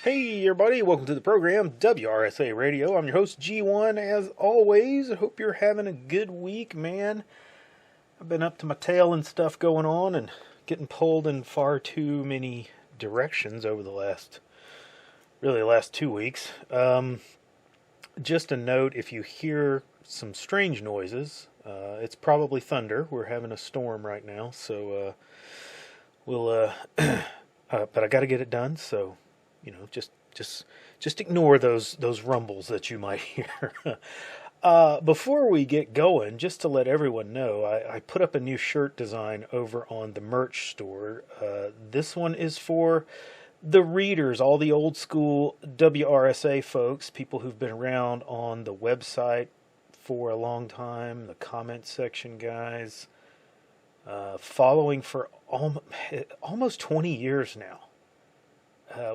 Hey everybody, welcome to the program, WRSA Radio. I'm your host, G1, as always. I hope you're having a good week, man. I've been up to my tail and stuff going on and getting pulled in far too many directions over the last 2 weeks. Just a note, if you hear some strange noises, it's probably thunder. We're having a storm right now, so but I got to get it done, so just ignore those rumbles that you might hear. Before we get going, just to let everyone know, I put up a new shirt design over on the merch store. This one is for the readers, all the old school WRSA folks, people who've been around on the website for a long time, the comment section guys, following for almost 20 years now.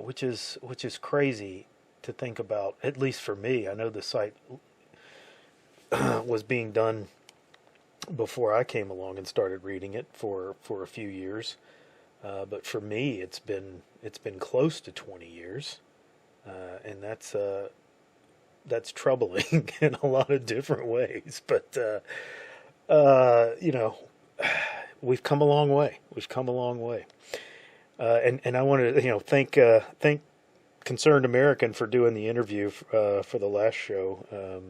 Which is crazy to think about, at least for me. I know the site was being done before I came along and started reading it for a few years, but for me it's been close to 20 years, and that's troubling in a lot of different ways. But we've come a long way. We've come a long way. And I want to thank Concerned American for doing the interview for the last show.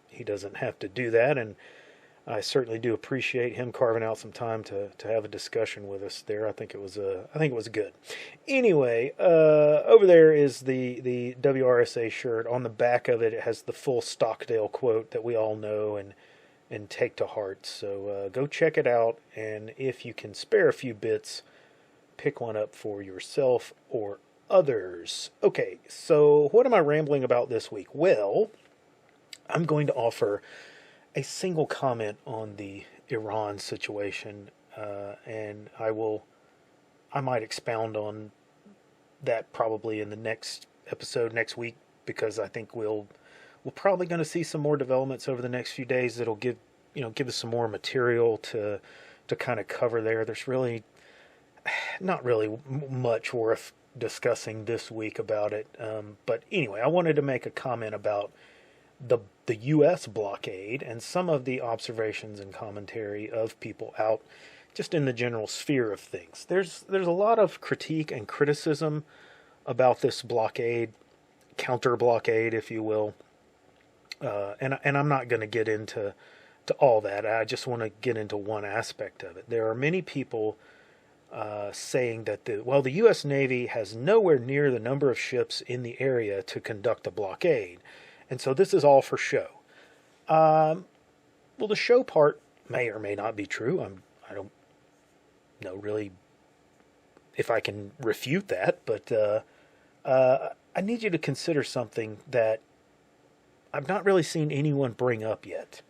He doesn't have to do that, and I certainly do appreciate him carving out some time to have a discussion with us there. I think it was good. Anyway, over there is the WRSA shirt. On the back of it, it has the full Stockdale quote that we all know and take to heart. So go check it out, and if you can spare a few bits, pick one up for yourself or others. Okay, so what am I rambling about this week? Well, I'm going to offer a single comment on the Iran situation, and I might expound on that probably in the next episode next week, because I think we're probably going to see some more developments over the next few days that'll give us some more material to kind of cover there. There's really not really much worth discussing this week about it. But anyway, I wanted to make a comment about the U.S. blockade and some of the observations and commentary of people out just in the general sphere of things. There's a lot of critique and criticism about this blockade, counter blockade, if you will. And I'm not going to get into all that. I just want to get into one aspect of it. There are many people saying that the U.S. Navy has nowhere near the number of ships in the area to conduct a blockade, and so this is all for show. Well, the show part may or may not be true. I don't know really if I can refute that, but I need you to consider something that I've not really seen anyone bring up yet.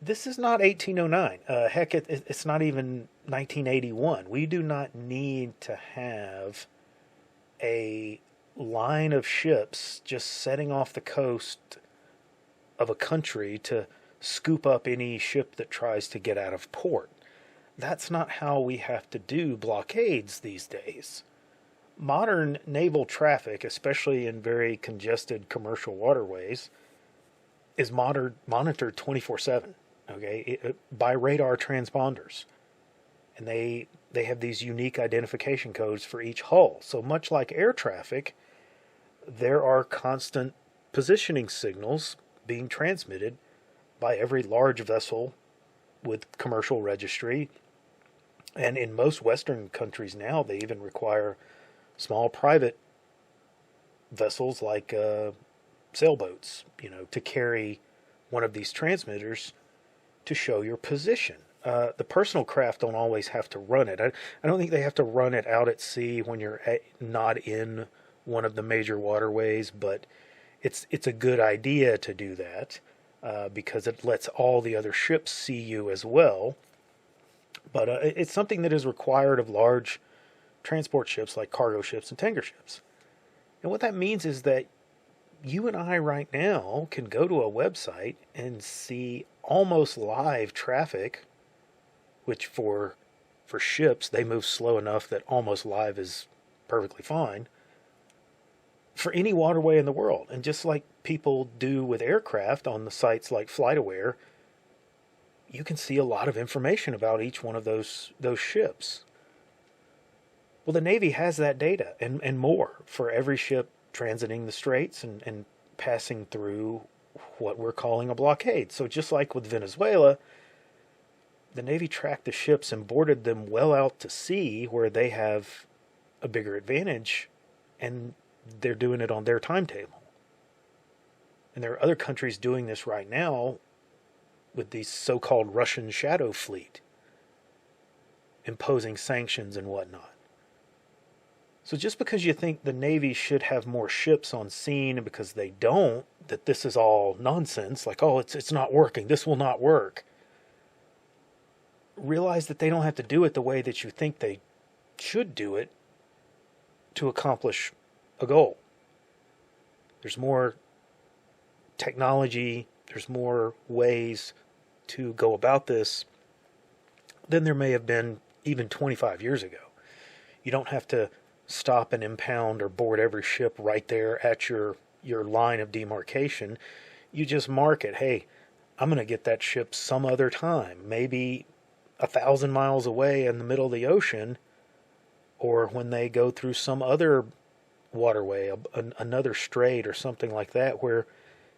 This is not 1809. Heck, it's not even 1981. We do not need to have a line of ships just setting off the coast of a country to scoop up any ship that tries to get out of port. That's not how we have to do blockades these days. Modern naval traffic, especially in very congested commercial waterways, is monitored 24/7. Okay, by radar transponders, and they have these unique identification codes for each hull. So much like air traffic, there are constant positioning signals being transmitted by every large vessel with commercial registry. And in most Western countries now, they even require small private vessels like sailboats, to carry one of these transmitters to show your position. The personal craft don't always have to run it. I don't think they have to run it out at sea when you're not in one of the major waterways, but it's a good idea to do that because it lets all the other ships see you as well. But it's something that is required of large transport ships like cargo ships and tanker ships. And what that means is that you and I right now can go to a website and see almost live traffic, which for ships, they move slow enough that almost live is perfectly fine. for any waterway in the world. And just like people do with aircraft on the sites like FlightAware, you can see a lot of information about each one of those ships. Well, the Navy has that data and more for every ship transiting the straits and passing through what we're calling a blockade. So just like with Venezuela, the Navy tracked the ships and boarded them well out to sea where they have a bigger advantage, and they're doing it on their timetable. And there are other countries doing this right now with the so-called Russian shadow fleet, imposing sanctions and whatnot. So just because you think the Navy should have more ships on scene, and because they don't, that this is all nonsense, like, oh, it's not working, this will not work, realize that they don't have to do it the way that you think they should do it to accomplish a goal. There's more technology, there's more ways to go about this than there may have been even 25 years ago. You don't have to stop and impound or board every ship right there at your line of demarcation. You just mark it. Hey, I'm going to get that ship some other time, maybe 1,000 miles away in the middle of the ocean, or when they go through some other waterway, another strait or something like that, where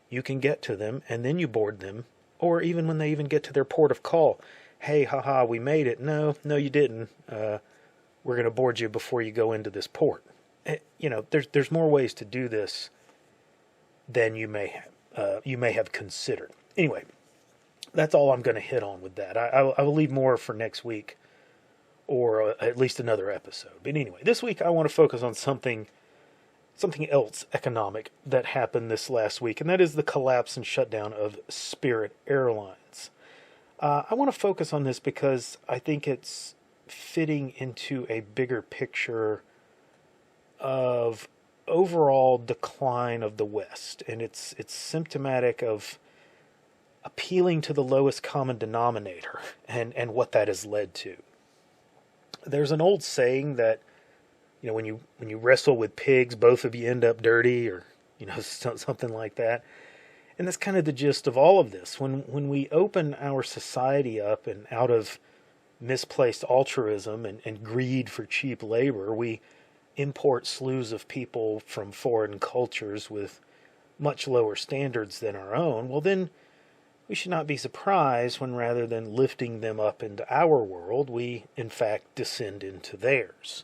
you can get to them and then you board them, or even when they even get to their port of call. Hey, haha, we made it. No, you didn't. We're going to board you before you go into this port. There's more ways to do this than you may have considered. Anyway, that's all I'm going to hit on with that. I will leave more for next week, or at least another episode. But anyway, this week I want to focus on something else economic that happened this last week, and that is the collapse and shutdown of Spirit Airlines. I want to focus on this because I think it's fitting into a bigger picture of overall decline of the West, and it's symptomatic of appealing to the lowest common denominator and what that has led to. There's an old saying that, when you wrestle with pigs, both of you end up dirty, or something like that. And that's kind of the gist of all of this. When we open our society up and out of misplaced altruism and greed for cheap labor, we import slews of people from foreign cultures with much lower standards than our own. Well, then we should not be surprised when, rather than lifting them up into our world, we in fact descend into theirs.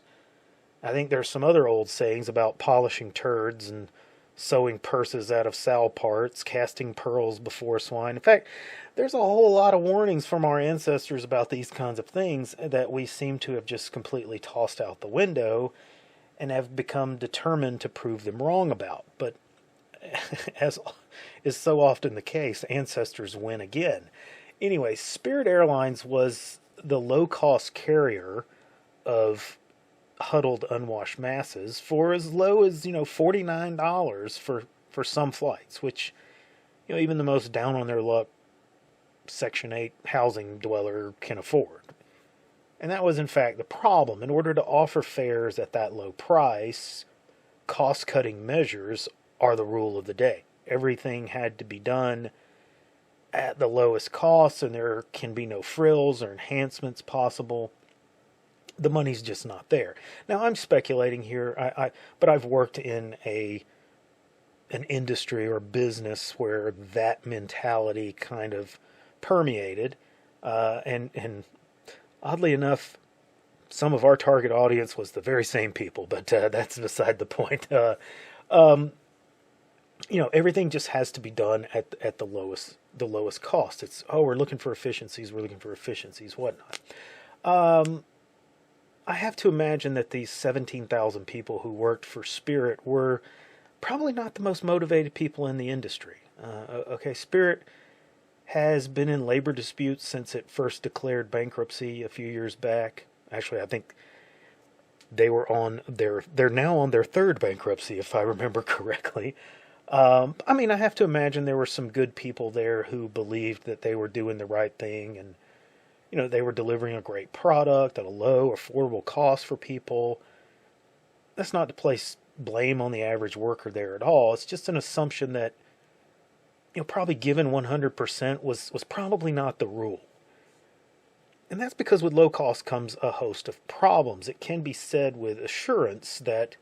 I think there's some other old sayings about polishing turds and sewing purses out of sow parts, casting pearls before swine. In fact, there's a whole lot of warnings from our ancestors about these kinds of things that we seem to have just completely tossed out the window and have become determined to prove them wrong about. But as is so often the case, ancestors win again. Anyway, Spirit Airlines was the low-cost carrier of huddled, unwashed masses for as low as, $49 for some flights, which, even the most down on their luck Section 8 housing dweller can afford. And that was, in fact, the problem. In order to offer fares at that low price, cost-cutting measures are the rule of the day. Everything had to be done at the lowest cost, and there can be no frills or enhancements possible. The money's just not there. Now, I'm speculating here, but I've worked in an industry or business where that mentality kind of permeated, and oddly enough, some of our target audience was the very same people, but that's beside the point. Everything just has to be done at the lowest cost. It's, we're looking for efficiencies, whatnot. I have to imagine that these 17,000 people who worked for Spirit were probably not the most motivated people in the industry. Spirit has been in labor disputes since it first declared bankruptcy a few years back. Actually, I think they're now on their third bankruptcy, if I remember correctly. I have to imagine there were some good people there who believed that they were doing the right thing, and they were delivering a great product at a low, affordable cost for people. That's not to place blame on the average worker there at all. It's just an assumption that, probably given 100% was probably not the rule. And that's because with low cost comes a host of problems. It can be said with assurance that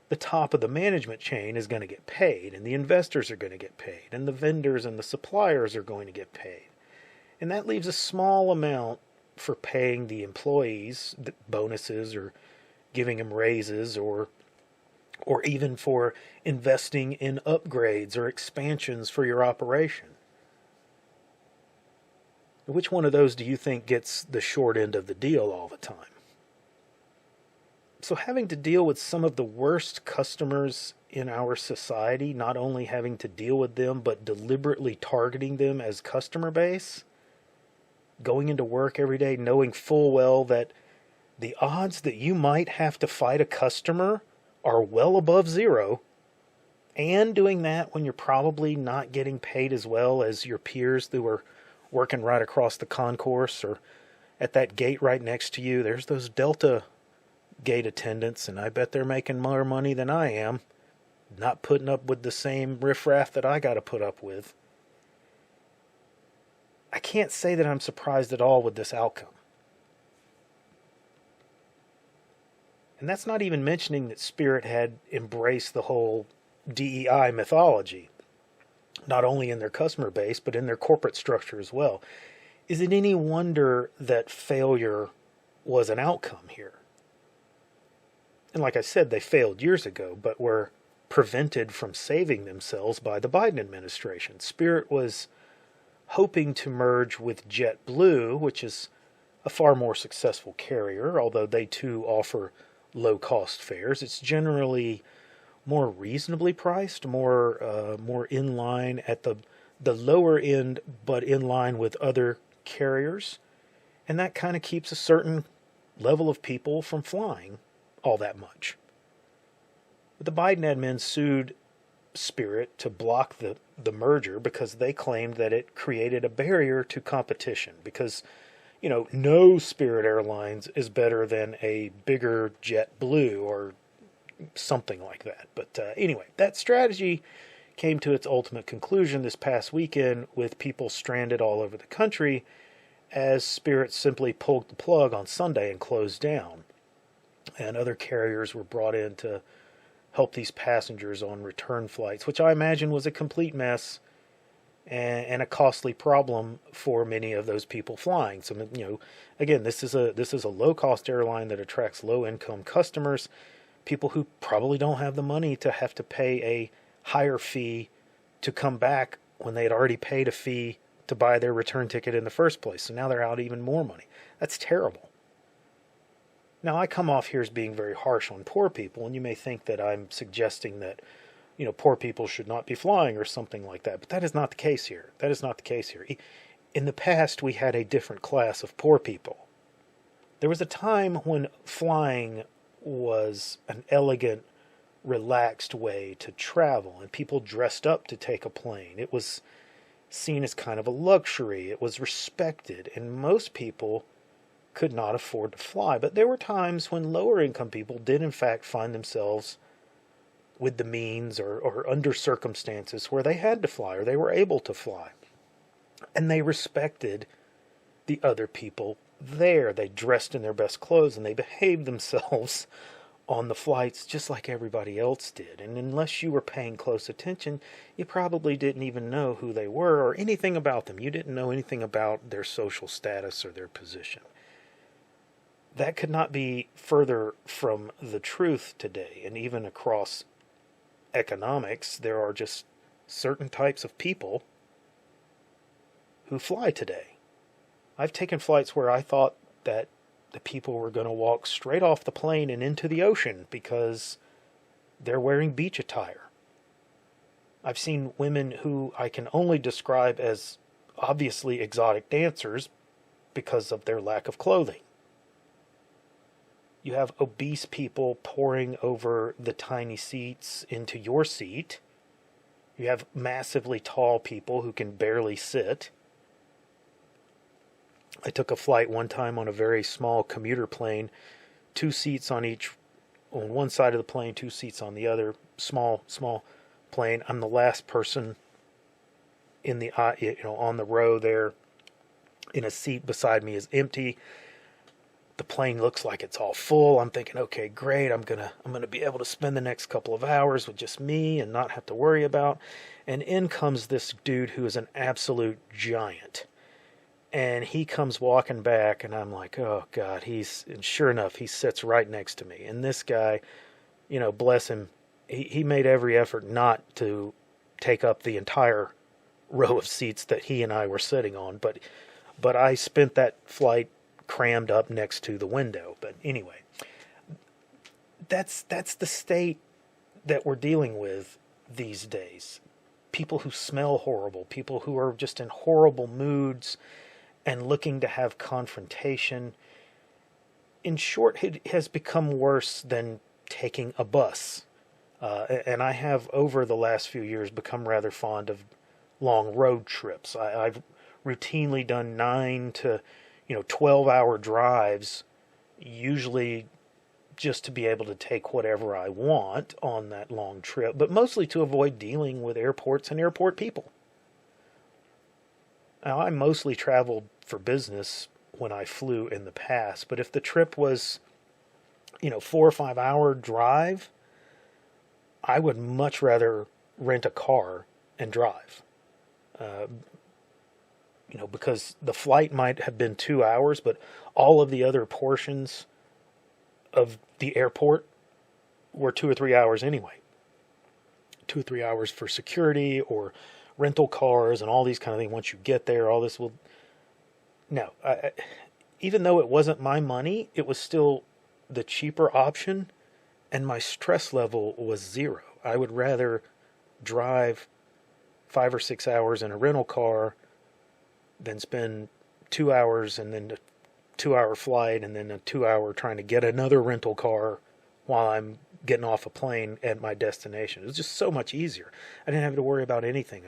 the top of the management chain is going to get paid, and the investors are going to get paid, and the vendors and the suppliers are going to get paid. And that leaves a small amount for paying the employees bonuses, or giving them raises, or even for investing in upgrades or expansions for your operation. Which one of those do you think gets the short end of the deal all the time? So having to deal with some of the worst customers in our society, not only having to deal with them, but deliberately targeting them as customer base, going into work every day knowing full well that the odds that you might have to fight a customer are well above zero, and doing that when you're probably not getting paid as well as your peers who are working right across the concourse or at that gate right next to you. There's those Delta gate attendants, and I bet they're making more money than I am, not putting up with the same riffraff that I got to put up with. I can't say that I'm surprised at all with this outcome. And that's not even mentioning that Spirit had embraced the whole DEI mythology, not only in their customer base, but in their corporate structure as well. Is it any wonder that failure was an outcome here? And like I said, they failed years ago, but were prevented from saving themselves by the Biden administration. Spirit was hoping to merge with JetBlue, which is a far more successful carrier, although they too offer low-cost fares. It's generally more reasonably priced, more in line at the lower end, but in line with other carriers. And that kind of keeps a certain level of people from flying all that much. But the Biden admin sued Spirit to block the merger because they claimed that it created a barrier to competition, because no Spirit Airlines is better than a bigger JetBlue or something like that. But anyway, that strategy came to its ultimate conclusion this past weekend with people stranded all over the country as Spirit simply pulled the plug on Sunday and closed down. And other carriers were brought in to help these passengers on return flights, which I imagine was a complete mess and a costly problem for many of those people flying. So, again, this is a low-cost airline that attracts low-income customers, people who probably don't have the money to have to pay a higher fee to come back when they had already paid a fee to buy their return ticket in the first place. So now they're out even more money. That's terrible. Now, I come off here as being very harsh on poor people, and you may think that I'm suggesting that, poor people should not be flying or something like that. But that is not the case here. That is not the case here. In the past, we had a different class of poor people. There was a time when flying was an elegant, relaxed way to travel, and people dressed up to take a plane. It was seen as kind of a luxury. It was respected, and most people could not afford to fly. But there were times when lower income people did in fact find themselves with the means or under circumstances where they had to fly or they were able to fly. And they respected the other people there. They dressed in their best clothes and they behaved themselves on the flights just like everybody else did. And unless you were paying close attention, you probably didn't even know who they were or anything about them. You didn't know anything about their social status or their position. That could not be further from the truth today. And even across economics, there are just certain types of people who fly today. I've taken flights where I thought that the people were going to walk straight off the plane and into the ocean because they're wearing beach attire. I've seen women who I can only describe as obviously exotic dancers because of their lack of clothing. You have obese people pouring over the tiny seats into your seat. You have massively tall people who can barely sit. I took a flight one time on a very small commuter plane, 2 seats on each on one side of the plane, 2 seats on the other. Small plane. I'm the last person in the on the row there. In a seat beside me is empty. The plane looks like it's all full. I'm thinking, okay, great. I'm gonna be able to spend the next couple of hours with just me and not have to worry about. And in comes this dude who is an absolute giant. And he comes walking back, and I'm like, oh God, and sure enough, he sits right next to me. And this guy, bless him, he made every effort not to take up the entire row of seats that he and I were sitting on. But I spent that flight crammed up next to the window. But anyway, that's the state that we're dealing with these days. People who smell horrible, people who are just in horrible moods and looking to have confrontation. In short, it has become worse than taking a bus. And I have, over the last few years, become rather fond of long road trips. I've routinely done 9 to 12-hour drives, usually just to be able to take whatever I want on that long trip, but mostly to avoid dealing with airports and airport people. Now, I mostly traveled for business when I flew in the past, but if the trip was, 4 or 5 hour drive, I would much rather rent a car and drive. Because the flight might have been 2 hours, but all of the other portions of the airport were 2 or 3 hours anyway. 2 or 3 hours for security or rental cars and all these kind of things. Once you get there, all this will... No, even though it wasn't my money, it was still the cheaper option, and my stress level was 0. I would rather drive 5 or 6 hours in a rental car than spend 2 hours and then a 2-hour flight and then a 2-hour trying to get another rental car while I'm getting off a plane at my destination. It was just so much easier. I didn't have to worry about anything.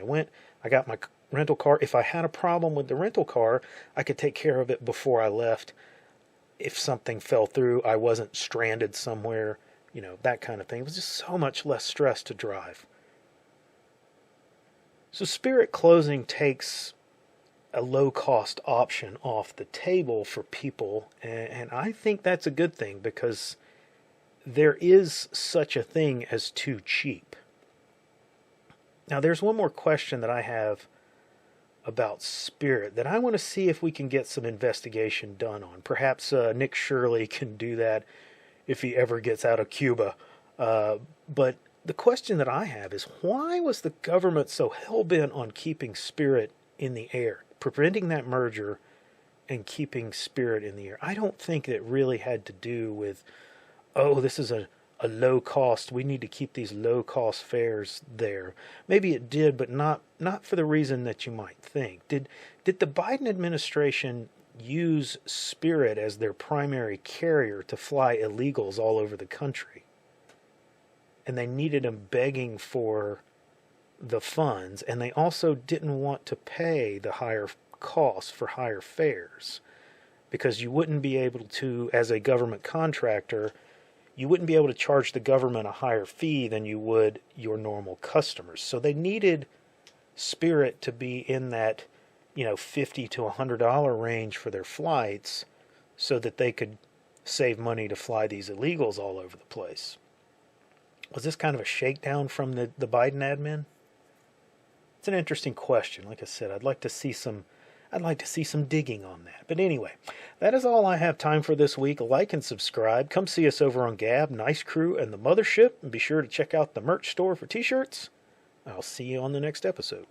I got my rental car. If I had a problem with the rental car, I could take care of it before I left. If something fell through, I wasn't stranded somewhere, that kind of thing. It was just so much less stress to drive. So Spirit closing takes a low-cost option off the table for people, and I think that's a good thing, because there is such a thing as too cheap. Now, there's one more question that I have about Spirit that I want to see if we can get some investigation done on. Perhaps Nick Shirley can do that if he ever gets out of Cuba. But the question that I have is, why was the government so hell-bent on keeping Spirit in the air, preventing that merger and keeping Spirit in the air? I don't think it really had to do with, this is a low cost, we need to keep these low cost fares there. Maybe it did, but not for the reason that you might think. Did the Biden administration use Spirit as their primary carrier to fly illegals all over the country? And they needed them begging for the funds, and they also didn't want to pay the higher costs for higher fares, because you wouldn't be able to, as a government contractor, you wouldn't be able to charge the government a higher fee than you would your normal customers. So they needed Spirit to be in that, $50 to $100 range for their flights, so that they could save money to fly these illegals all over the place. Was this kind of a shakedown from the Biden admin? It's an interesting question. Like I said, I'd like to see some digging on that. But anyway, that is all I have time for this week. Like and subscribe. Come see us over on Gab, Nice Crew, and the Mothership. And be sure to check out the merch store for t-shirts. I'll see you on the next episode.